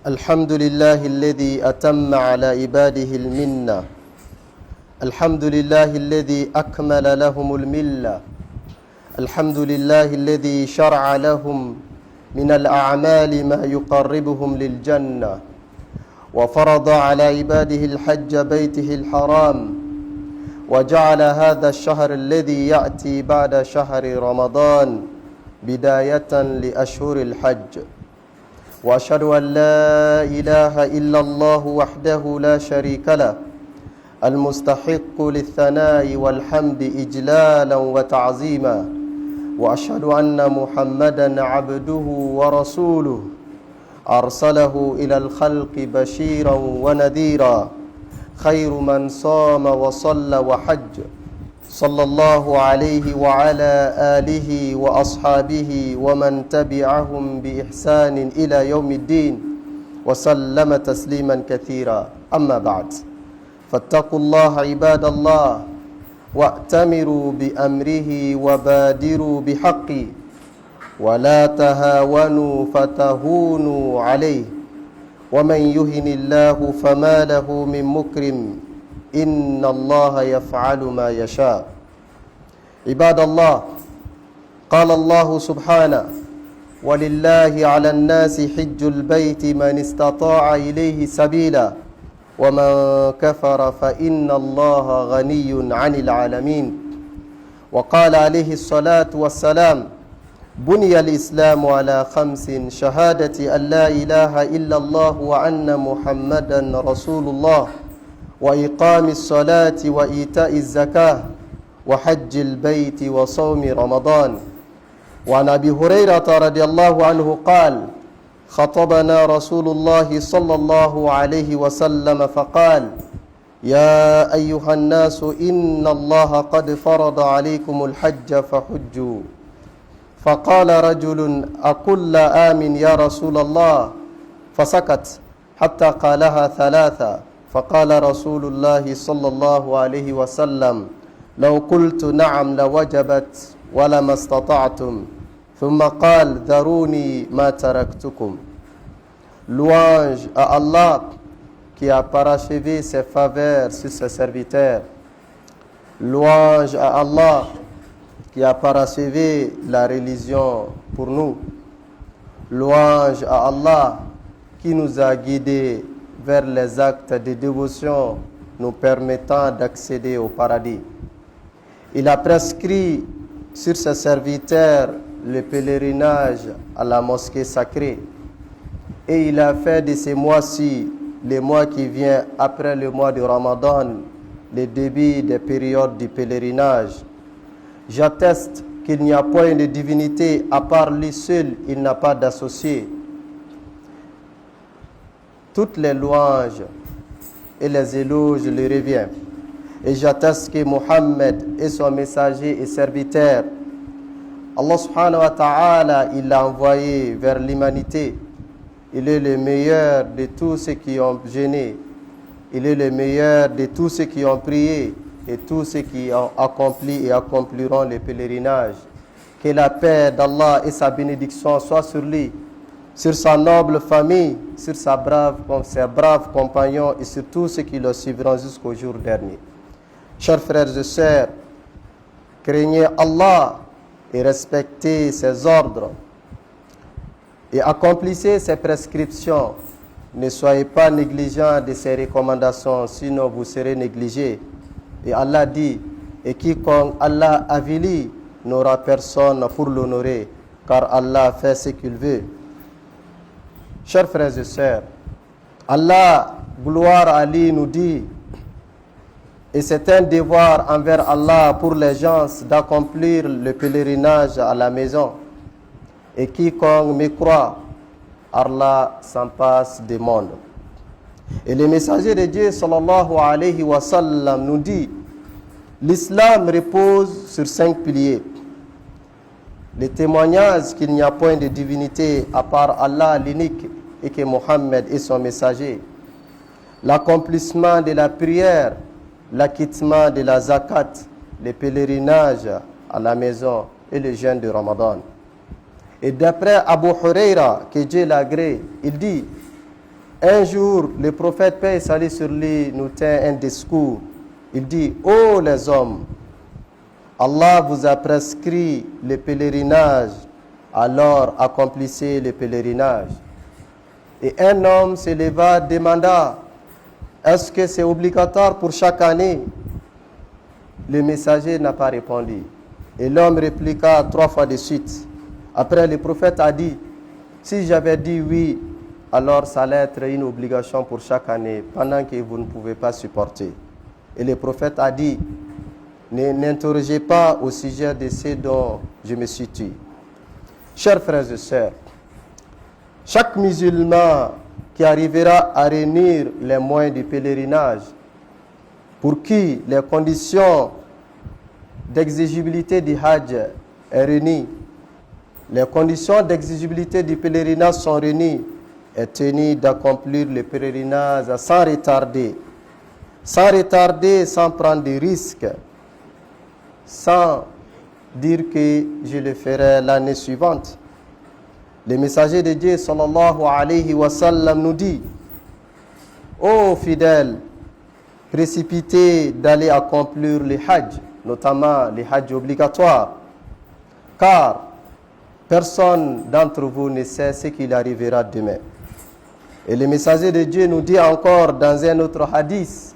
الحمد لله الذي أتم على عباده المنة. الحمد لله الذي أكمل لهم الملة. الحمد لله الذي شرع لهم من الأعمال ما يقربهم للجنة، وفرض على عباده الحج بيته الحرام، وجعل هذا الشهر الذي يأتي بعد شهر رمضان بداية لأشهر الحج. وأشهد أن لا إله إلا الله وحده لا شريك له، المستحق للثناء والحمد إجلالا وتعظيما. وأشهد أن محمدا عبده ورسوله، أرسله إلى الخلق بشيرا ونذيرا، خير من صام وصلى وحج، صلى الله عليه وعلى آله وأصحابه ومن تبعهم بإحسان إلى يوم الدين، وسلم تسليما كثيرا. أما بعد، فاتقوا الله عباد الله، وأتمروا بأمره وبادروا بحقه، ولا تهاونوا فتهونوا عليه، ومن يهن الله فما له من مكرم، إن الله يفعل ما يشاء. عباد الله، قال الله سبحانه: ولله على الناس حج البيت من استطاع إليه سبيلا، ومن كفر فإن الله غني عن العالمين. وقال عليه الصلاة والسلام: بني الإسلام على 5: شهادة أن لا إله إلا الله وأن محمدا رسول الله، وإقام الصلاة وإيتاء الزكاة، وحج البيت وصوم رمضان. وعن أبي هريرة رضي الله عنه قال: خطبنا رسول الله صلى الله عليه وسلم فقال: يا أيها الناس إن الله قد فرض عليكم الحج فحجوا. فقال رجل: أكل آمن يا رسول الله؟ فسكت حتى قالها 3. فقال رسول الله صلى الله عليه وسلم: لو قلت نعم لوجبت ولما استطعتم. ثم قال: ذروني ما تركتكم. Louange à Allah qui a parachevé ses faveurs sur ses serviteurs. Louange à Allah qui a parachevé la religion pour nous. Louange à Allah qui nous a guidés vers les actes de dévotion nous permettant d'accéder au paradis. Il a prescrit sur ses serviteurs le pèlerinage à la mosquée sacrée, et il a fait de ces mois-ci, les mois qui viennent après le mois de Ramadan, le début des périodes du pèlerinage. J'atteste qu'il n'y a point de divinité à part lui seul, il n'a pas d'associé. Toutes les louanges et les éloges lui reviennent. Et j'atteste que Mohammed est son messager et serviteur. Allah subhanahu wa ta'ala, il l'a envoyé vers l'humanité. Il est le meilleur de tous ceux qui ont jeûné. Il est le meilleur de tous ceux qui ont prié et tous ceux qui ont accompli et accompliront le pèlerinage. Que la paix d'Allah et sa bénédiction soient sur lui, sur sa noble famille, sur ses braves compagnons et sur tous ceux qui le suivront jusqu'au jour dernier. Chers frères et sœurs, craignez Allah et respectez ses ordres et accomplissez ses prescriptions. Ne soyez pas négligents de ses recommandations, sinon vous serez négligés. Et Allah dit: et quiconque Allah avilit n'aura personne pour l'honorer, car Allah fait ce qu'il veut. Chers frères et sœurs, Allah, gloire à lui, nous dit, et c'est un devoir envers Allah pour les gens d'accomplir le pèlerinage à la maison. Et quiconque me croit, Allah s'en passe des mondes. Et le messager de Dieu, sallallahu alayhi wa sallam, nous dit: l'islam repose sur 5 piliers. Le témoignage qu'il n'y a point de divinité à part Allah l'unique et que Mohammed est son messager. L'accomplissement de la prière, l'acquittement de la zakat, le pèlerinage à la maison et le jeûne de Ramadan. Et d'après Abu Huraira, que Dieu l'agrée, il dit, un jour, le prophète, paix et salut sur lui, nous tient un discours. Il dit, ô les hommes, Allah vous a prescrit le pèlerinage, alors accomplissez le pèlerinage. Et un homme se leva, demanda, est-ce que c'est obligatoire pour chaque année? Le messager n'a pas répondu. Et l'homme répliqua 3 fois de suite. Après, le prophète a dit, si j'avais dit oui, alors ça allait être une obligation pour chaque année, pendant que vous ne pouvez pas supporter. Et le prophète a dit, n'interrogez pas au sujet de ce dont je me suis tué. Chers frères et sœurs, chaque musulman qui arrivera à réunir les moyens du pèlerinage, pour qui les conditions d'exigibilité du Hajj est réunies, les conditions d'exigibilité du pèlerinage sont réunies, est tenu d'accomplir le pèlerinage sans retarder, sans prendre des risques, sans dire que je le ferai l'année suivante. Le messager de Dieu sallallahu alayhi wa sallam nous dit, ô fidèles, précipitez d'aller accomplir le Hajj, notamment le Hajj obligatoire, car personne d'entre vous ne sait ce qu'il arrivera demain. Et le messager de Dieu nous dit encore dans un autre hadith,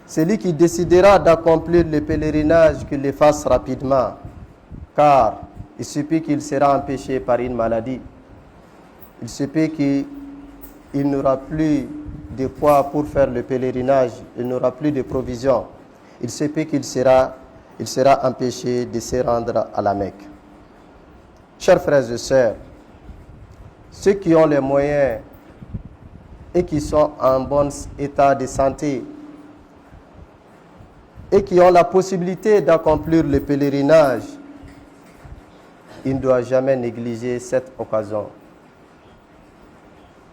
celui qui décidera d'accomplir le pèlerinage, qu'il le fasse rapidement, car il se peut qu'il sera empêché par une maladie. Il se peut qu'il n'aura plus de quoi pour faire le pèlerinage, il n'aura plus de provisions. Il se peut qu'il sera empêché de se rendre à la Mecque. Chers frères et sœurs, ceux qui ont les moyens et qui sont en bon état de santé et qui ont la possibilité d'accomplir le pèlerinage, ils ne doivent jamais négliger cette occasion.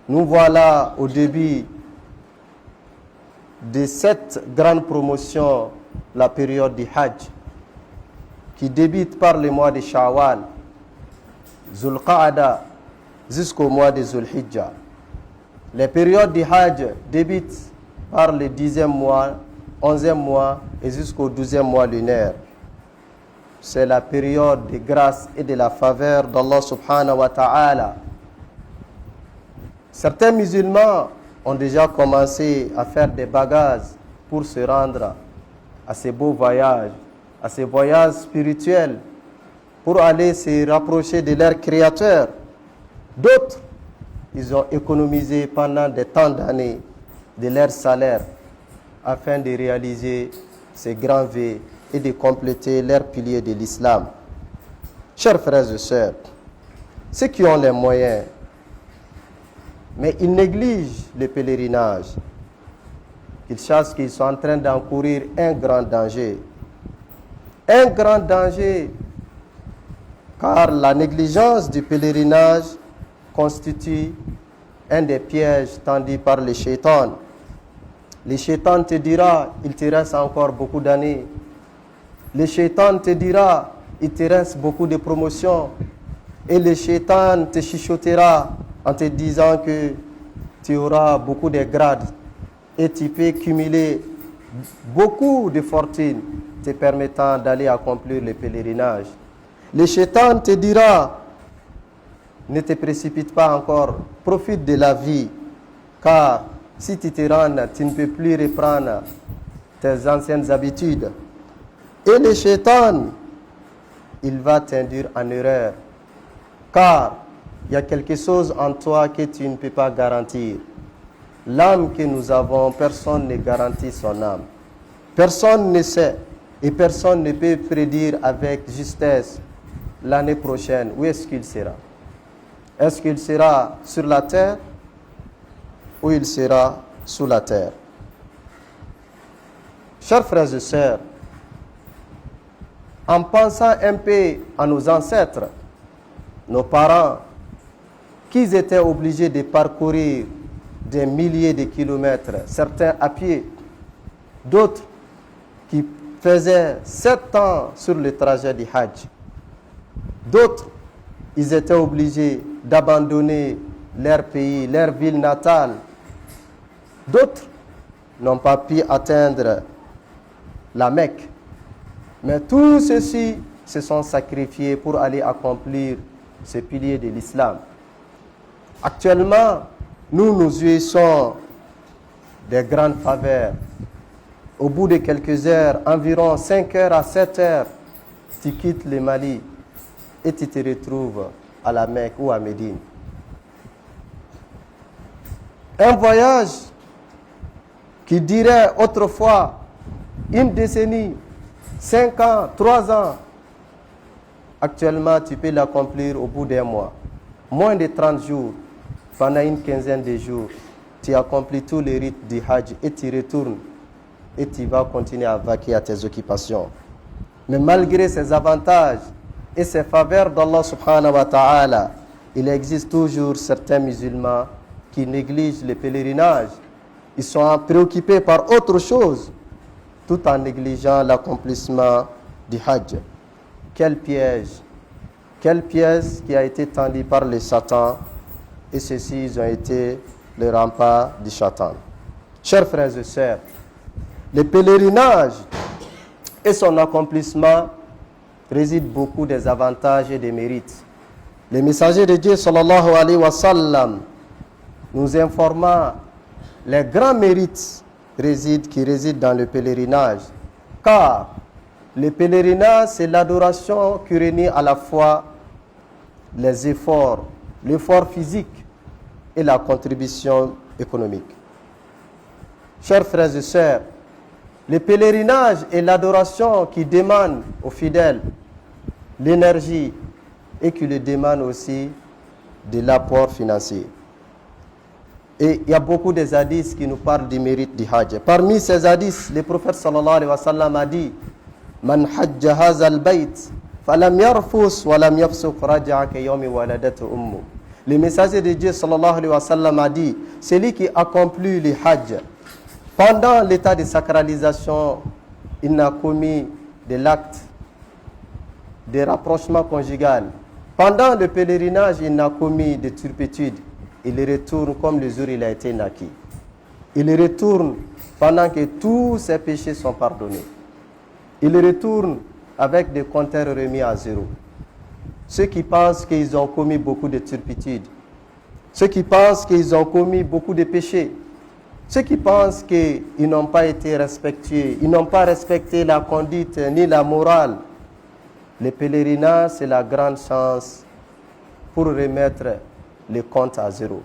Nous voilà au début de cette grande promotion, la période du Hajj, qui débute par le mois de Shawwal, Zulqa'ada, jusqu'au mois de Zulhijjah. Les périodes du Hajj débutent par le 10e mois, 11e mois et jusqu'au 12e mois lunaire. C'est la période de grâce et de la faveur d'Allah subhanahu wa ta'ala. Certains musulmans ont déjà commencé à faire des bagages pour se rendre à ces beaux voyages, à ces voyages spirituels, pour aller se rapprocher de leur Créateur. D'autres, ils ont économisé pendant des temps d'années de leur salaire afin de réaliser ces grands vœux et de compléter leurs piliers de l'islam. Chers frères et sœurs, ceux qui ont les moyens, mais ils négligent le pèlerinage, ils sachent qu'ils sont en train d'encourir un grand danger. Un grand danger, car la négligence du pèlerinage constitue un des pièges tendus par le shaitan. Le shaitan te dira, il te reste encore beaucoup d'années. Le shaitan te dira, il te reste beaucoup de promotions. Et le shaitan te chuchotera en te disant que tu auras beaucoup de grades et tu peux cumuler beaucoup de fortune te permettant d'aller accomplir le pèlerinage. Le shaitan te dira, ne te précipite pas encore, profite de la vie, car si tu te rends, tu ne peux plus reprendre tes anciennes habitudes. Et le shaitan, il va t'induire en erreur, car il y a quelque chose en toi que tu ne peux pas garantir. L'âme que nous avons, personne ne garantit son âme. Personne ne sait et personne ne peut prédire avec justesse l'année prochaine où est-ce qu'il sera. Est-ce qu'il sera sur la terre ou il sera sous la terre? Chers frères et sœurs, en pensant un peu à nos ancêtres, nos parents, qu'ils étaient obligés de parcourir des milliers de kilomètres, certains à pied, d'autres qui faisaient 7 ans sur le trajet du Hajj. D'autres, ils étaient obligés d'abandonner leur pays, leur ville natale. D'autres n'ont pas pu atteindre la Mecque. Mais tous ceux-ci se sont sacrifiés pour aller accomplir ce pilier de l'islam. Actuellement, nous jouissons des grandes faveurs. Au bout de quelques heures, environ 5 heures à 7 heures, tu quittes le Mali et tu te retrouves à la Mecque ou à Médine. Un voyage qui dirait autrefois une décennie, 5 ans, 3 ans, actuellement tu peux l'accomplir au bout d'un mois. Moins de 30 jours, pendant une quinzaine de jours, tu accomplis tous les rites du Hajj et tu retournes et tu vas continuer à vaquer à tes occupations. Mais malgré ces avantages et ces faveurs d'Allah subhanahu wa ta'ala, il existe toujours certains musulmans qui négligent le pèlerinage. Ils sont préoccupés par autre chose, tout en négligeant l'accomplissement du Hajj. Quel piège qui a été tendu par les Satan, et ceux-ci ils ont été le rempart du Satan. Chers frères et sœurs, le pèlerinage et son accomplissement résident beaucoup des avantages et des mérites. Le messager de Dieu sallallahu alayhi wa sallam nous informant les grands mérites qui résident dans le pèlerinage. Car le pèlerinage, c'est l'adoration qui réunit à la fois les efforts, l'effort physique et la contribution économique. Chers frères et sœurs, le pèlerinage est l'adoration qui demande aux fidèles l'énergie et qui le demande aussi de l'apport financier. Et il y a beaucoup de hadiths qui nous parlent du mérite du Hajj. Parmi ces hadiths, le prophète sallallahu alayhi wa sallam a dit Man hajja hazal bayt falam yarfus walam yafsuq raja'a ka yawmi waladatu ummu. Le messager de Dieu sallallahu alayhi wa sallam a dit celui qui accomplit le Hajj pendant l'état de sacralisation, il n'a commis de l'acte de rapprochement conjugal. Pendant le pèlerinage, il n'a commis de turpitude. Il retourne comme le jour où il a été naquit. Il retourne pendant que tous ses péchés sont pardonnés. Il retourne avec des compteurs remis à zéro. Ceux qui pensent qu'ils ont commis beaucoup de turpitude, ceux qui pensent qu'ils ont commis beaucoup de péchés, ceux qui pensent qu'ils n'ont pas été respectueux, ils n'ont pas respecté la conduite ni la morale, le pèlerinage, c'est la grande chance pour remettre les comptes à zéro.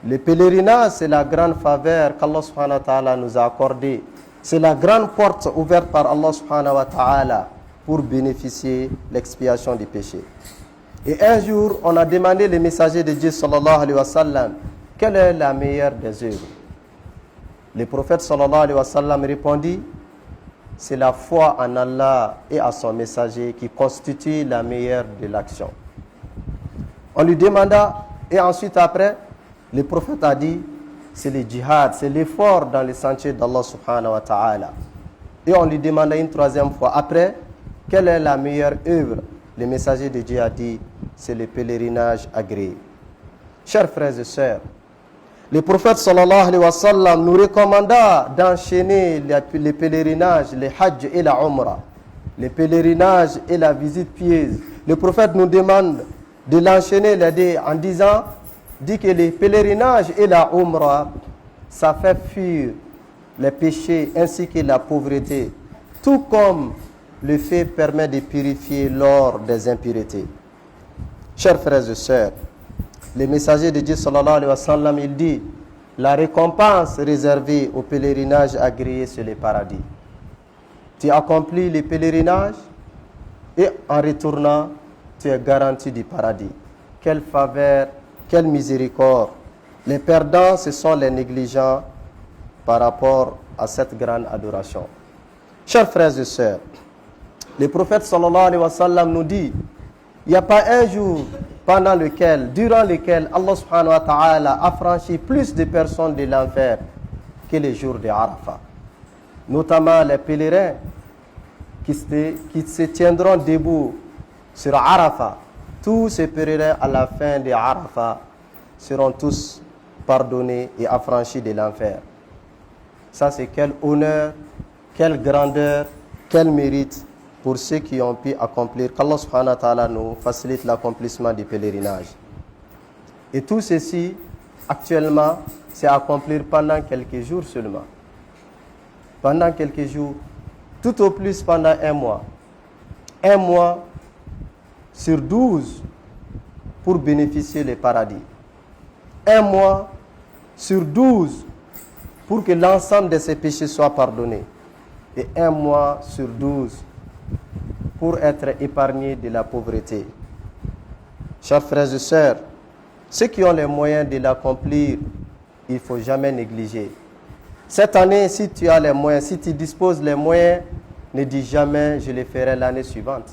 Le pèlerinage, c'est la grande faveur qu'Allah subhanahu wa ta'ala nous a accordée. C'est la grande porte ouverte par Allah subhanahu wa ta'ala pour bénéficier de l'expiation du péché. Et un jour, on a demandé le messager de Dieu sallallahu alayhi wa sallam, quelle est la meilleure des œuvres? Le prophète sallallahu alayhi wa sallam répondit, c'est la foi en Allah et à son messager qui constitue la meilleure de l'action. On lui demanda, et ensuite après, le prophète a dit, c'est le djihad, c'est l'effort dans les sentiers d'Allah subhanahu wa ta'ala. Et on lui demanda une troisième fois, après, quelle est la meilleure œuvre? Le messager de Dieu a dit, c'est le pèlerinage agréé. Chers frères et sœurs, le prophète sallallahu alayhi wa sallam nous recommanda d'enchaîner les pèlerinages, les hajj et la umrah, les pèlerinages et la visite pieuse. Le prophète nous demande de l'enchaîner les deux en dit que les pèlerinages et la umrah, ça fait fuir les péchés ainsi que la pauvreté, tout comme le fait permet de purifier l'or des impuretés. Chers frères et sœurs, le messager de Dieu sallallahu alayhi wa sallam, il dit, la récompense réservée au pèlerinage agréé sur le paradis. Tu accomplis le pèlerinage et en retournant, tu es garanti du paradis. Quelle faveur, quelle miséricorde. Les perdants, ce sont les négligents par rapport à cette grande adoration. Chers frères et sœurs, le prophète sallallahu alayhi wa sallam nous dit, il n'y a pas un jour durant lequel Allah subhanahu wa ta'ala a franchi plus de personnes de l'enfer que les jours de Arafat. Notamment les pèlerins qui se tiendront debout sur Arafat. Tous ces pèlerins à la fin de Arafat seront tous pardonnés et affranchis de l'enfer. Ça, c'est quel honneur, quelle grandeur, quel mérite pour ceux qui ont pu accomplir, qu'Allah subhanahu wa ta'ala nous facilite l'accomplissement du pèlerinage. Et tout ceci, actuellement, c'est accomplir pendant quelques jours seulement. Pendant quelques jours, tout au plus pendant un mois. Un mois sur 12 pour bénéficier du paradis. Un mois sur 12 pour que l'ensemble de ses péchés soient pardonnés. Et un mois sur 12 pour être épargné de la pauvreté. Chers frères et sœurs, ceux qui ont les moyens de l'accomplir, il ne faut jamais négliger. Cette année, si tu as les moyens, si tu disposes des moyens, ne dis jamais je les ferai l'année suivante.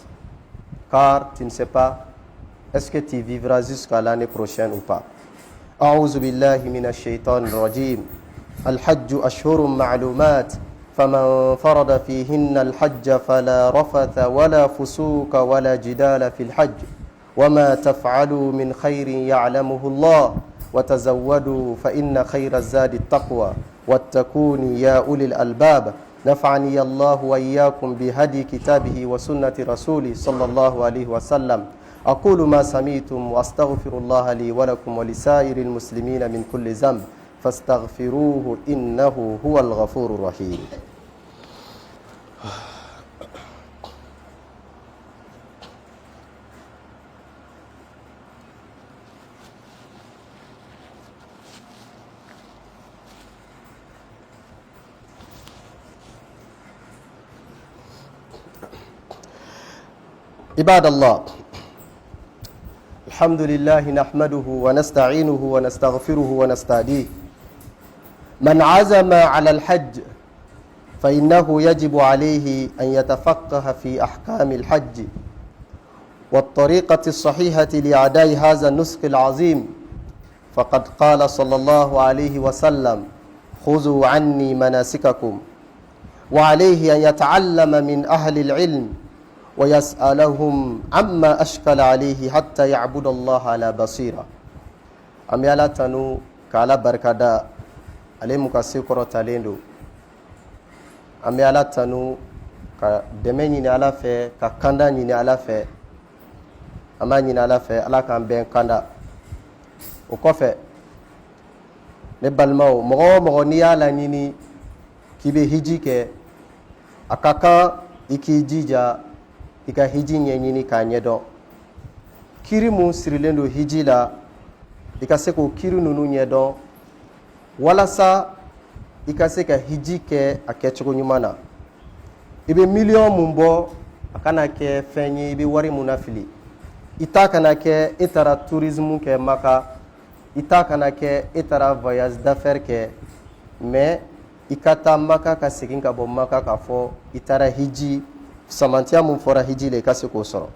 Car tu ne sais pas, est-ce que tu vivras jusqu'à l'année prochaine ou pas. أعوذ بالله من الشيطان الرجيم الحج أشهر معلومات فمن فرض فيهن الحج فلا رفث ولا فسوق ولا جدال في الحج وما تفعلوا من خير يعلمه الله وتزودوا فإن خير الزاد التقوى واتقون يا أولي الألباب نفعني الله وإياكم بهدي كتابه وسنة رسوله صلى الله عليه وسلم أقول ما سمعتم وأستغفر الله لي ولكم ولسائر المسلمين من كل ذنب فاستغفروه إنه هو الغفور الرحيم. عباد الله، الحمد لله نحمده ونستعينه ونستغفره ونستهديه. من عزم على الحج فإنه يجب عليه أن يتفقه في أحكام الحج والطريقة الصحيحة لأداء هذا النسك العظيم. فقد قال صلى الله عليه وسلم: خذوا عني مناسككم. وعليه أن يتعلم من أهل العلم ويسألهم عما أشكل عليه حتى يعبد الله على بصيرة. أم يالا تنو كالا بركادا علي مكاسيكورو تاليندو. أم يالا تنو ka dɛmɛ ɲini ala fɛ ka kanda ɲini ala fɛ an b'a ɲini ala fɛ ala k'an bɛn kanda. O kɔfɛ ne balimaw, mɔgɔ o mɔgɔ n'i y'a laɲini k'i bɛ hiji kɛ, a ka kan i k'i jija i ka hiji ɲɛɲini k'a ɲɛdɔn. Kiri mun sirilen don hiji la, i ka se k'o kiri ninnu ɲɛdɔn walasa i ka se ka hiji kɛ a kɛcogo ɲuman na. I bɛ miliyɔn mun bɔ, a kana kɛ fɛn ye i bɛ wari mun na fili. I ta kana kɛ e taara tourisme kɛ Maka, i ta kana kɛ e taara voyage d'affaires kɛ, mais i ka taa Maka ka segin ka bɔ Maka k'a fɔ i taara hiji, samantiya mun fɔra hiji la i ka se k'o sɔrɔ.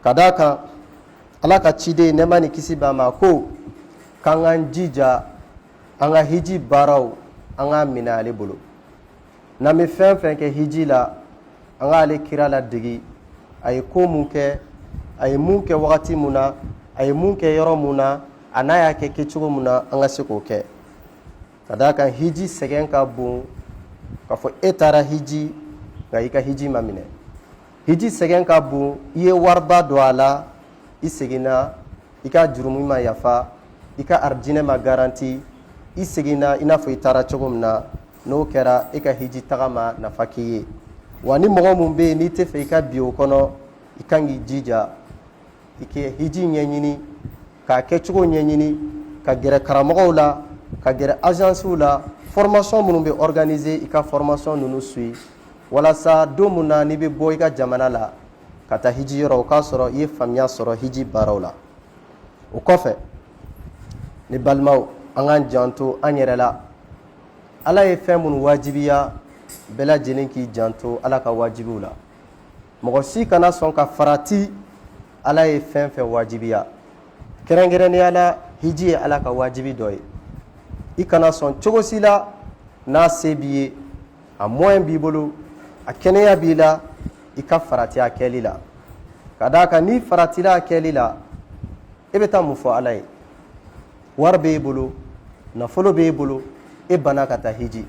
Ka d'a kan ala ka ciden nɛɛma ni kisi b'a ma ko k'an k'an jija an ka hiji baaraw an k'a minɛ ale bolo. N'an bɛ fɛn fɛn kɛ hiji la, an k'ale kira ladegi a ye ko mun kɛ, a ye mun kɛ wagati mun na, a ye mun kɛ yɔrɔ mun na, a n'a y'a kɛ kɛcogo mun na, an ka se k'o kɛ. Ka d'a kan hiji sɛgɛn ka bon k'a fɔ e taara hiji nka i ka hiji ma minɛ. Hiji sɛgɛn ka bon, i ye wariba don a la, i seginna, i ka jurumu ma yafa, i ka arijinɛ ma garanti, i seginna i n'a fɔ i taara cogo min na, n'o kɛra i ka hiji taga ma nafa k'i ye. Wa ni mɔgɔ mun bɛ yen n'i tɛ fɛ i ka bi o kɔnɔ, i kan k'i jija i kɛ hiji ɲɛɲini k'a kɛcogo ɲɛɲini, ka gɛrɛ karamɔgɔw la, ka gɛrɛ agencew la, formation minnu bɛ organiser i ka formation ninnu suit walasa don mun na n'i bɛ bɔ i ka jamana la ka taa hiji yɔrɔ o k'a sɔrɔ i ye faamuya sɔrɔ hiji baaraw la. O kɔfɛ ne balimaw, an k'an janto an yɛrɛ la. Ala ye fɛn minnu wajibiya, bɛɛ lajɛlen k'i janto ala ka wajibiw la. Mɔgɔ si kana sɔn ka farati ala ye fɛn fɛn wajibiya. Kɛrɛnkɛrɛnnenya la hiji ye ala ka wajibi dɔ ye. I kana sɔn cogo si la n'a se b'i ye, a moyen b'i bolo, a kɛnɛya b'i la, i ka farati a kɛli la. ka da ka ni faratila kɛli la e bɛ taa mun fɔ Ala ye wari b'e bolo nafolo b'e bolo e bana ka taa hiji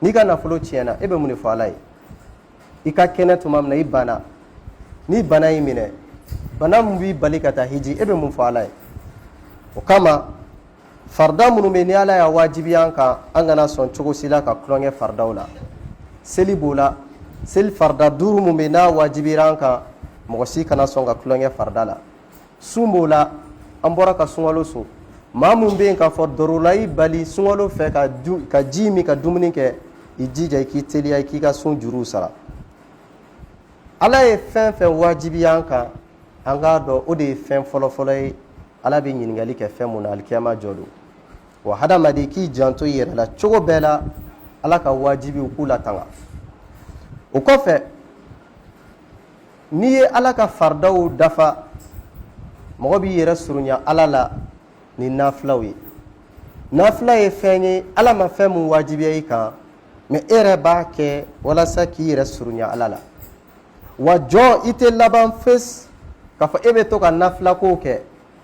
n'i ka nafolo tiɲɛna e bɛ mun de fɔ Ala ye i ka kɛnɛ tuma min na i bana ni bana y'i minɛ bana min b'i bali ka taa hiji e bɛ mun fɔ Ala ye o kama farida minnu bɛ ni Ala y'a wajibiya an kan an kana sɔn cogo si la ka tulonkɛ faridaw la seli b'o la seli farida 5 min bɛ n'a wajibira an kan mɔgɔ si kana sɔn ka tulonkɛ farida la sun b'o la an bɔra ka sunkalo sun maa min bɛ yen k'a fɔ dɔrɔla i bali sunkalo fɛ ka ji min ka dumuni kɛ i jija i k'i teliya i k'i ka sun juruw sara Ala ye fɛn fɛn wajibiya an kan an k'a dɔn o de ye fɛn fɔlɔfɔlɔ ye Ala bɛ ɲininkali kɛ fɛn mun na alikiyama jɔ don wa hadamaden k'i janto i yɛrɛ la cogo bɛɛ la Ala ka wajibiw k'u latanga o kɔfɛ n'i ye Ala ka faridaw dafa mɔgɔ b'i yɛrɛ surunya Ala la ni nafilaw ye nafila ye fɛn ye Ala ma fɛn mun wajibiya i kan mais e yɛrɛ b'a kɛ walasa k'i yɛrɛ surunya Ala la wa jɔn i tɛ laban fes k'a fɔ e bɛ to ka nafila kow kɛ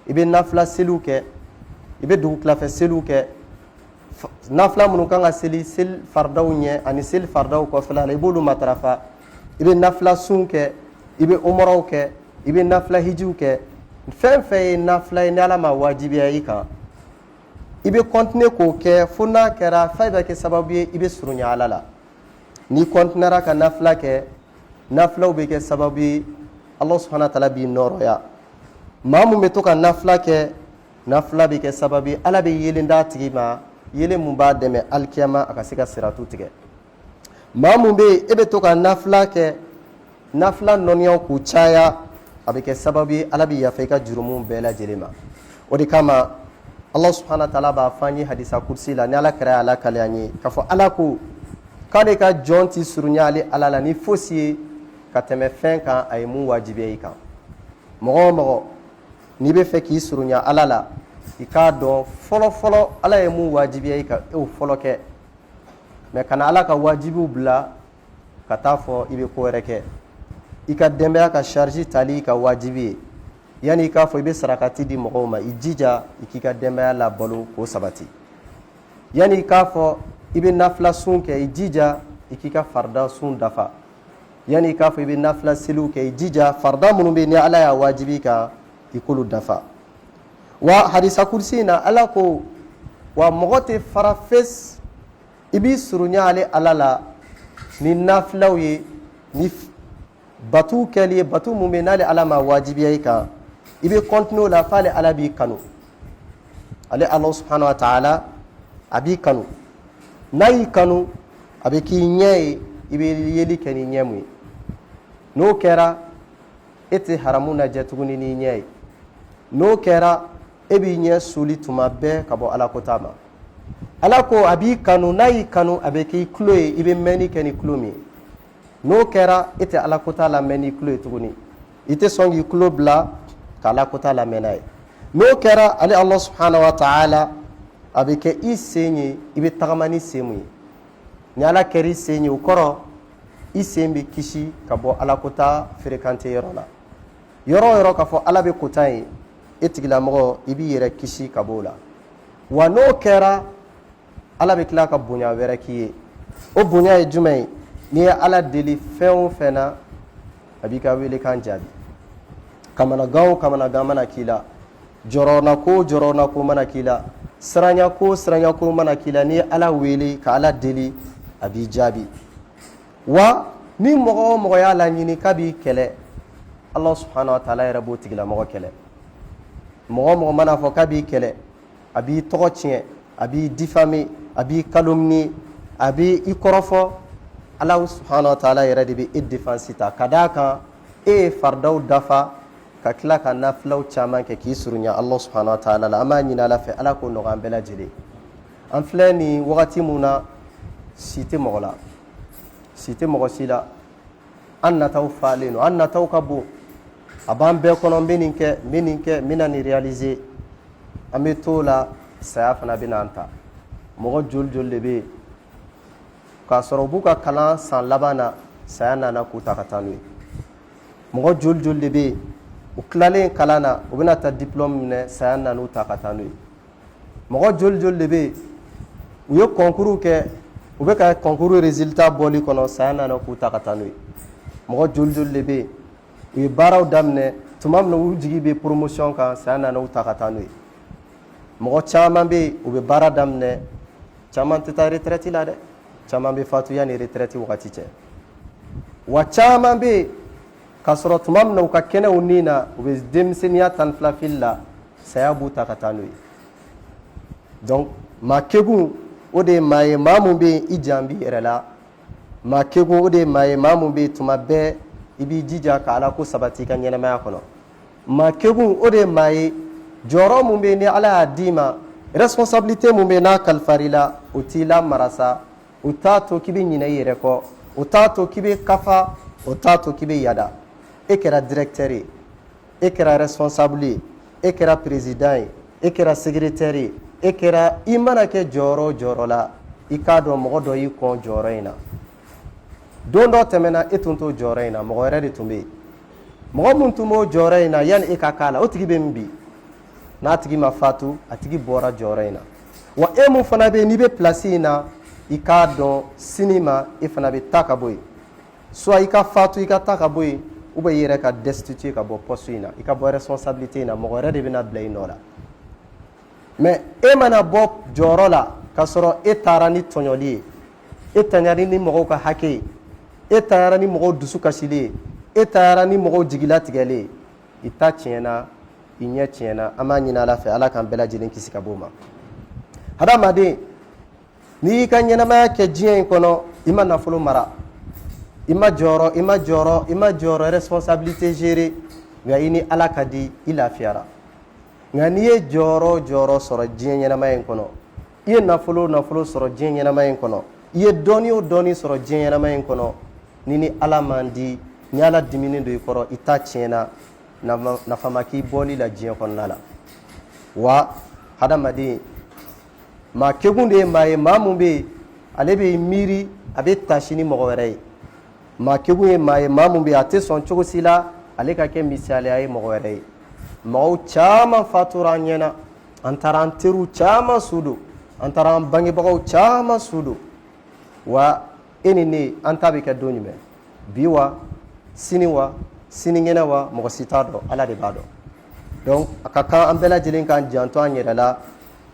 i bɛ nafila seliw kɛ i bɛ dugu tilafɛ seliw kɛ nafila minnu kan ka seli faridaw ɲɛ ani seli faridaw kɔfɛla la i b'olu matarafa i bɛ nafila sun kɛ i bɛ umaraw kɛ i bɛ nafila hijiw kɛ fɛn fɛn ye nafila ye ni Ala ma wajibiya i kan i bɛ continuer k'o kɛ fo n'a kɛra f'a bɛ kɛ sababu ye i bɛ surunya Ala la n'i continuera ka nafila kɛ nafilaw bɛ kɛ sababu ye Allah subhanahu wa ta'ala b'i nɔrɔya maa mun bɛ to ka nafila kɛ nafila bɛ kɛ sababu ye Ala bɛ yelen d'a tigi ma yelen mun b'a dɛmɛ alikiyama a ka se ka siratu tigɛ maa mun bɛ yen e bɛ to ka nafila kɛ nafila nɔniyaw k'u caya a bɛ kɛ sababu ye Ala bɛ yafa i ka jurumu bɛɛ lajɛlen ma o de kama Allah subhanahu wa ta'ala b'a fɔ an ye hadisa kursi la ni Ala kɛra Ala kale an ye k'a fɔ Ala ko k'ale ka jɔn ti surunya ale Ala la ni fosi ye ka tɛmɛ fɛn kan a ye mun wajibiya i kan mɔgɔ o mɔgɔ n'i bɛ fɛ k'i surunya Ala la i k'a dɔn fɔlɔ Ala ye mun wajibiya i kan e o fɔlɔ kɛ mais kana Ala ka wajibiw bila ka taa fɔ i bɛ ko wɛrɛ kɛ i ka denbaya ka charge tali ka wajibi ye yani i k'a fɔ i bɛ sarakati di mɔgɔw ma i jija i k'i ka denbaya labalo k'o sabati yani i k'a fɔ i bɛ nafila sun kɛ i jija i k'i ka farida sun dafa yani i k'a fɔ i bɛ nafila seliw kɛ i jija farida minnu bɛ yen ni Ala y'a wajibi kan i k'olu dafa wa hadisa kursi in na Ala ko wa mɔgɔ tɛ fara fes i b'i surunya ale Ala la ni nafilaw ye ni batu kɛli ye batu mun bɛ yen n'ale Ala ma wajibiya i kan i bɛ continuer o la f'ale Ala b'i kanu ale Allah subhanahu wa ta'ala a b'i kanu n'a y'i kanu a bɛ k'i ɲɛ ye i bɛ yeli kɛ ni ɲɛ mun ye n'o kɛra e tɛ haramu lajɛ tuguni n'i ɲɛ ye n'o kɛra e b'i ɲɛ soli tuma bɛɛ ka bɔ Ala kota ma Ala ko a b'i kanu n'a y'i kanu a bɛ k'i tulo ye i bɛ mɛnni kɛ ni tulo min ye n'o kɛra e tɛ Ala kota lamɛn ni tulo ye tuguni i tɛ sɔn k'i tulo bila ka Ala kota lamɛn n'a ye n'o kɛra ale Allah subhanahu wa ta'ala a bɛ kɛ i sen ye i bɛ tagama ni sen mun ye ni Ala kɛra i sen ye o kɔrɔ i sen bɛ kisi ka bɔ Ala kota fréquenter yɔrɔ la yɔrɔ o yɔrɔ k'a fɔ Ala bɛ kota ye e tigilamɔgɔ i b'i yɛrɛ kisi ka bɔ o la wa n'o kɛra Ala bɛ tila ka bonya wɛrɛ k'i ye o bonya ye jumɛn ye n'i ye Ala deli fɛn o fɛn na a b'i ka welekan jaabi kamanagan o kamanagan mana k'i la jɔrɔna ko mana k'i la siranya ko mana k'i la n'i ye Ala wele ka Ala deli a b'i jaabi wa ni mɔgɔ o mɔgɔ y'a laɲini k'a b'i kɛlɛ Allah subhanahu wa ta'ala yɛrɛ b'o tigilamɔgɔ kɛlɛ mɔgɔ o mɔgɔ mana fɔ k'a b'i kɛlɛ a b'i tɔgɔ tiɲɛ a b'i diffamer a b'i calomnier a b'i i kɔrɔfɔ Allah subhanahu wa ta'ala yɛrɛ de bɛ e défense ta ka d'a kan e ye faridaw dafa ka tila ka nafilaw caman kɛ k'i surunya Allah subhanahu wa ta'ala la an b'a ɲini Ala fɛ Ala k'o nɔgɔya an bɛɛ lajɛlen an filɛ nin wagati mun na si tɛ mɔgɔ la si tɛ mɔgɔ si la an nataw falen don an nataw ka bon a b'an bɛɛ kɔnɔ n bɛ nin kɛ n bɛ na nin réaliser an bɛ t'o la saya fana bɛ n'an ta mɔgɔ joli de bɛ yen k'a sɔrɔ u b'u ka kalan san laban na saya nana k'u ta ka taa n'u ye mɔgɔ joli de bɛ u tilalen kalan na u bɛna taa diplôme minɛ saya nan'u ta ka taa n'u ye mɔgɔ joli de bɛ u ye concours kɛ u bɛ ka concours résultat bɔli kɔnɔ saya nana k'u ta ka taa n'u ye mɔgɔ joli de bɛ u ye baaraw daminɛ tuma min na u jigi bɛ promotion kan saya nana u ta ka taa n'u ye mɔgɔ caman bɛ u bɛ baara daminɛ caman tɛ taa retraite la dɛ caman bɛ fatu yanni retraite wagati cɛ wa caman bɛ k'a sɔrɔ tuma min na u ka kɛnɛw ni na u bɛ denmisɛnniya tan ni fila fili la saya b'u ta ka taa n'u ye donc maa kɛgun o de ye maa ye maa min bɛ yen i jan b'i yɛrɛ la maa kɛgun o de ye maa ye maa min bɛ yen tuma bɛɛ i b'i jija ka ala ko sabati i ka ɲɛnamaya kɔnɔ maa kɛgun o de ye maa ye jɔyɔrɔ min bɛ yen ni ala y'a d'i ma responsabilité min bɛ yen n'a kalifara i la o t'i la marasa o t'a to k'i bɛ ɲinɛ i yɛrɛ kɔ o t'a to k'i bɛ kafa o t'a to k'i bɛ yada e kɛra directeur ye e kɛra responsable ye e kɛra président ye e kɛra secrétaire ye e kɛra i mana kɛ jɔyɔrɔ o jɔyɔrɔ la i k'a dɔn mɔgɔ dɔ y'i kɔn jɔyɔrɔ in na don dɔ tɛmɛna e tun t'o jɔyɔrɔ in na mɔgɔ wɛrɛ de tun bɛ yen mɔgɔ min tun b'o jɔyɔrɔ in na yanni e ka k'a la o tigi bɛ min bi n'a tigi ma fatu a tigi bɔra jɔyɔrɔ in na wa e min fana bɛ yen n'i bɛ place in na i k'a dɔn sini ma e fana bɛ taa ka bɔ yen soit i ka fatu i ka taa ka bɔ yen ou bien i yɛrɛ ka destituer ka bɔ poste in na i ka bɔ responsabilité in na mɔgɔ wɛrɛ de bɛna bila i nɔ la mais e mana bɔ jɔyɔrɔ la k'a sɔrɔ e taara ni tɔɲɔli ye e taɲara ni mɔgɔw ka hakɛ ye e taara ni mɔgɔw dusu kasili ye e taara ni mɔgɔw jigilatigɛli ye i ta tiɲɛna i ɲɛ tiɲɛna an b'a ɲini ala fɛ ala k'an bɛɛ lajɛlen kisi ka bɔ o ma hadamaden n'i y'i ka ɲɛnamaya kɛ diɲɛ in kɔnɔ i ma nafolo mara i ma jɔyɔrɔ responsabilité gérer nka i ni ala ka di i lafiyara nka n'i ye jɔyɔrɔ sɔrɔ diɲɛ ɲɛnamaya in kɔnɔ i ye nafolo sɔrɔ diɲɛ ɲɛnamaya in kɔnɔ i ye dɔɔni o dɔɔni sɔrɔ diɲɛ ɲɛnamaya in kɔnɔ ni ala man di ni ala diminen don i kɔrɔ i ta tiɲɛna nafa ma k'i bɔli la diɲɛ kɔnɔna la wa hadamaden maa kɛgun de ye maa ye maa min bɛ yen ale bɛ miiri a bɛ tasi ni mɔgɔ wɛrɛ ye maa kɛgun ye maa ye maa min bɛ yen a tɛ sɔn cogo si la ale ka kɛ misaliya ye mɔgɔ wɛrɛ ye mɔgɔw caman fatura an ɲɛna an taara an teriw caman su don an taara an bangebagaw caman su don wa e ni ne an ta bɛ kɛ don jumɛn bi wa sinikɛnɛ wa mɔgɔ si t'a dɔn ala de b'a dɔn donc a ka kan an bɛɛ lajɛlen k'an janto an yɛrɛ la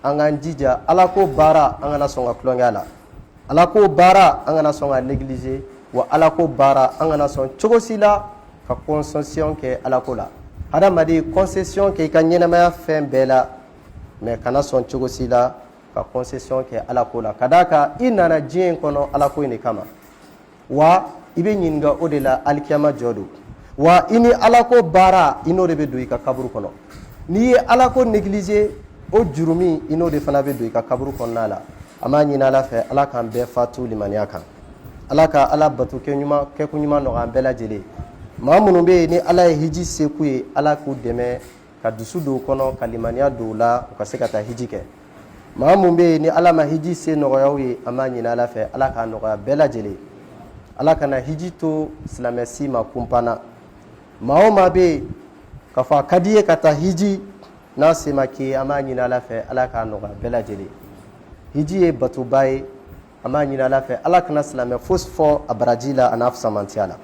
an k'an jija ala ko baara an kana sɔn ka tulonkɛ a la ala ko baara an kana sɔn ka négliger wa ala ko baara an kana sɔn cogo si la ka concession kɛ ala ko la hadamaden concession kɛ i ka ɲɛnamaya fɛn bɛɛ la mais kana sɔn cogo si la ka concession kɛ ala ko la ka d'a kan i nana diɲɛ in kɔnɔ ala ko in de kama wa i bɛ ɲininka o de la alikiyama jɔ don wa i ni ala ko baara i n'o de bɛ don i ka kaburu kɔnɔ n'i ye ala ko négliger o jurumi i n'o de fana bɛ don i ka kaburu kɔnɔna la an b'a ɲini ala fɛ ala k'an bɛɛ fatu limaniya kan ala ka ala bato kɛko ɲuman nɔgɔya an bɛɛ lajɛlen maa minnu bɛ yen ni ala ye hiji se k'u ye ala k'u dɛmɛ ka dusu don u kɔnɔ ka limaniya don u la u ka se ka taa hiji kɛ maa minnu bɛ yen ni ala ma hiji se nɔgɔya u ye an b'a ɲini ala fɛ ala k'a nɔgɔya bɛɛ lajɛlen ala kana hiji to silamɛ si ma kunpanna maa o maa bɛ yen k'a fɔ a ka di ye ka taa hiji n'a se ma k'i ye an b'a ɲini ala fɛ ala k'a nɔgɔya bɛɛ lajɛlen hiji ye batoba ye an b'a ɲini ala fɛ ala kana silamɛ fosi fɔ a baraji la a n'a fusamantiya la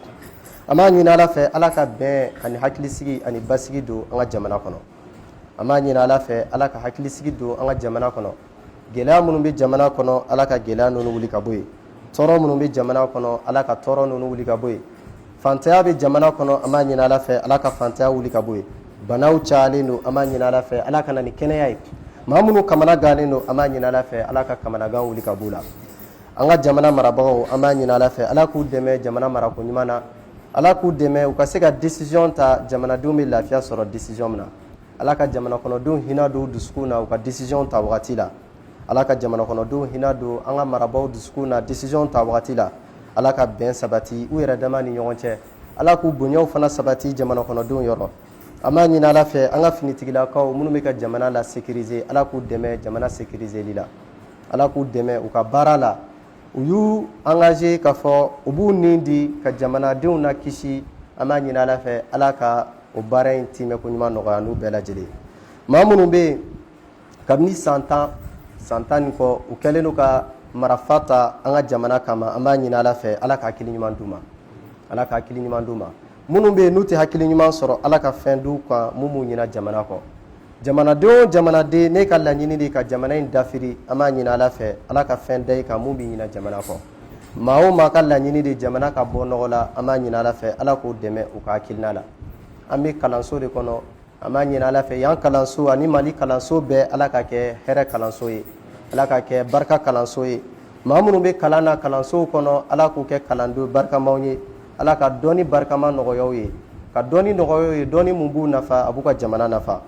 an b'a ɲini ala fɛ ala ka bɛn ani hakilisigi ani basigi don an ka jamana kɔnɔ an b'a ɲini ala fɛ ala ka hakilisigi don an ka jamana kɔnɔ gɛlɛya minnu bɛ jamana kɔnɔ ala ka gɛlɛya ninnu wuli ka bɔ yen tɔɔrɔ minnu bɛ jamana kɔnɔ ala ka tɔɔrɔ ninnu wuli ka bɔ yen fantanya bɛ jamana kɔnɔ an b'a ɲini ala fɛ ala ka fantanya wuli ka bɔ yen banaw cayalen don an b'a ɲini ala fɛ ala ka na ni kɛnɛya ye maa minnu kamana gannen don an b'a ɲini ala fɛ ala ka kamanagan wuli ka b'u la an ka jamana marabagaw an b'a ɲini ala fɛ ala k'u dɛmɛ jamana marako ɲuman na ala k'u dɛmɛ u ka se ka décision ta jamanadenw bɛ lafiya sɔrɔ décision min na ala ka jamana kɔnɔdenw hinɛ don u dusukun na u ka décision ta wagati la ala ka jamana kɔnɔdenw hinɛ don an ka marabagaw dusukun na décision ta wagati la ala ka bɛn sabati u yɛrɛ dama ni ɲɔgɔn cɛ ala k'u bonyaw fana sabati jamana kɔnɔdenw yɔrɔ an b'a ɲini ala fɛ an ka finitigilakaw minnu bɛ ka jamana la sécuriser ala k'u dɛmɛ jamana sécuriseli la ala k'u dɛmɛ u ka baara la u y'u engagé k'a fɔ u b'u nin di ka jamanadenw na kisi ama ɲini ala fɛ ala ka o baara in timɛ ko ɲuman nɔgɔya n'u bɛɛ lajɛlen maa minnu bɛ yen kabini san tan nin kɔ u kɛlen don ka marafa ta an ka jamana kama an b'a ɲini ala fɛ ala ka hakili ɲuman d'u ma ala ka hakili ɲuman d'u ma minnu bɛ yen n'u tɛ hakili ɲuman sɔrɔ ala ka fɛn d'u kan mun b'u ɲina jamana kɔ jamanaden o jamanaden ne ka laɲini de ka jamana in dafiri an b'a ɲini ala fɛ ala ka fɛn da i kan mun b'i ɲina jamana kɔ maa o maa ka laɲini de jamana ka bɔ nɔgɔ la an b'a ɲini ala fɛ ala k'o dɛmɛ u ka hakilina la an bɛ kalanso de kɔnɔ an b'a ɲini ala fɛ yan kalanso ani mali kalanso bɛɛ ala ka kɛ hɛrɛ kalanso ye ala ka kɛ barika kalanso ye maa minnu bɛ kalan na kalansow kɔnɔ ala k'u kɛ kalandenw barikamaw ye ala ka dɔnni barikama nɔgɔyaw ye ka dɔnni nɔgɔyaw ye dɔnni mun b'u nafa a b'u ka jamana nafa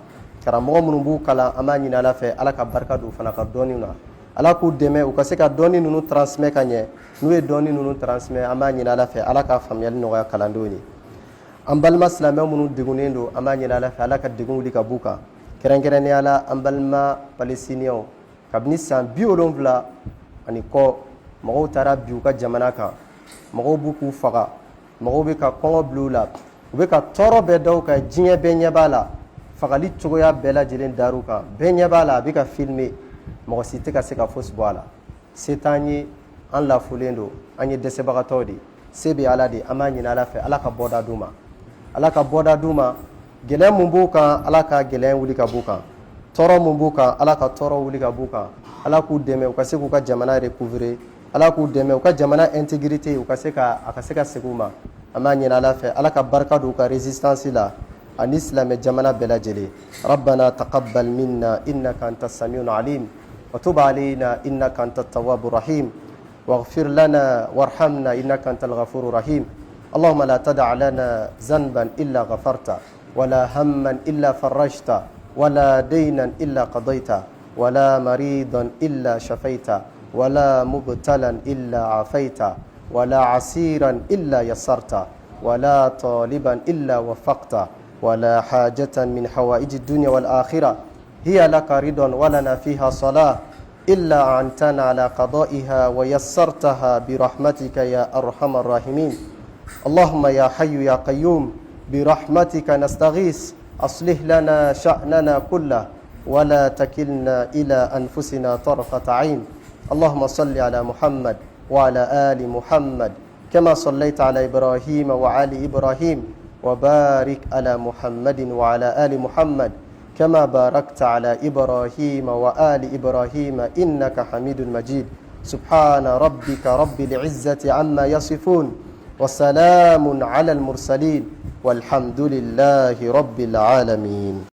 karamɔgɔ minnu b'u kalan an b'a ɲini ala fɛ ala ka barika don u fana ka dɔnni na ala k'u dɛmɛ u ka se ka dɔnni ninnu transmet ka ɲɛ n'u ye dɔnni ninnu transmet an b'a ɲini ala fɛ ala ka faamuyali nɔgɔya kalandenw ye an balima silamɛ minnu degunnen don an b'a ɲini ala fɛ ala ka degun wuli ka b'u kan kɛrɛnkɛrɛnnenya la an balima palestiniyɛnw kabini san 70 ani kɔ mɔgɔw taara bi u ka jamana kan mɔgɔw b'u k'u faga mɔgɔw bɛ ka kɔngɔ bila u la u bɛ ka tɔɔrɔ bɛɛ da u kan diɲɛ bɛɛ ɲɛ b'a la fagali cogoya bɛɛ lajɛlen dar'u kan bɛɛ ɲɛ b'a la a bɛ ka filmer mɔgɔ si tɛ ka se ka fosi bɔ a la se t'an ye an lafulen don an ye dɛsɛbagatɔw de se bɛ ala de an b'a ɲini ala fɛ ala ka bɔda d'u ma ala ka bɔda d'u ma gɛlɛya mun b'u kan ala ka gɛlɛya wuli ka b'u kan tɔɔrɔ mun b'u kan ala ka tɔɔrɔ wuli ka b'u kan ala k'u dɛmɛ u ka se k'u ka jamana recouvrer ala k'u dɛmɛ u ka jamana intégrité a ka se ka segin u ma an b'a ɲini ala fɛ ala ka barika don u ka résistance la ani silamɛ jamana bɛɛ lajɛlen rabbana taqabbal minna innaka antas samiul alim wa tub alayna innaka antat tawwabur rahim waghfir lana warhamna innaka antal ghafurur rahim اللهم لا تدع لنا ذنبا إلا غفرته ولا هما إلا فرجته ولا دينا إلا قضيته ولا مريضا إلا شفيته ولا مبتلا إلا عافيته ولا عسيرا إلا يسرته ولا طالبا إلا وفقته ولا حاجة من حوائج الدنيا والآخرة هي لك رضا ولنا فيها صلاة إلا أعنتنا على قضائها ويسرتها برحمتك يا أرحم الراحمين اللهم يا حي يا قيوم برحمتك نستغيث أصلح لنا شأننا كله ولا تكلنا إلى أنفسنا طرفة عين اللهم صل على محمد وعلى آل محمد كما صليت على إبراهيم وعلى إبراهيم وبارك على محمد وعلى آل محمد كما باركت على إبراهيم وآل إبراهيم إنك حميد مجيد سبحان ربك رب العزة عما يصفون وسلام على المرسلين والحمد لله رب العالمين.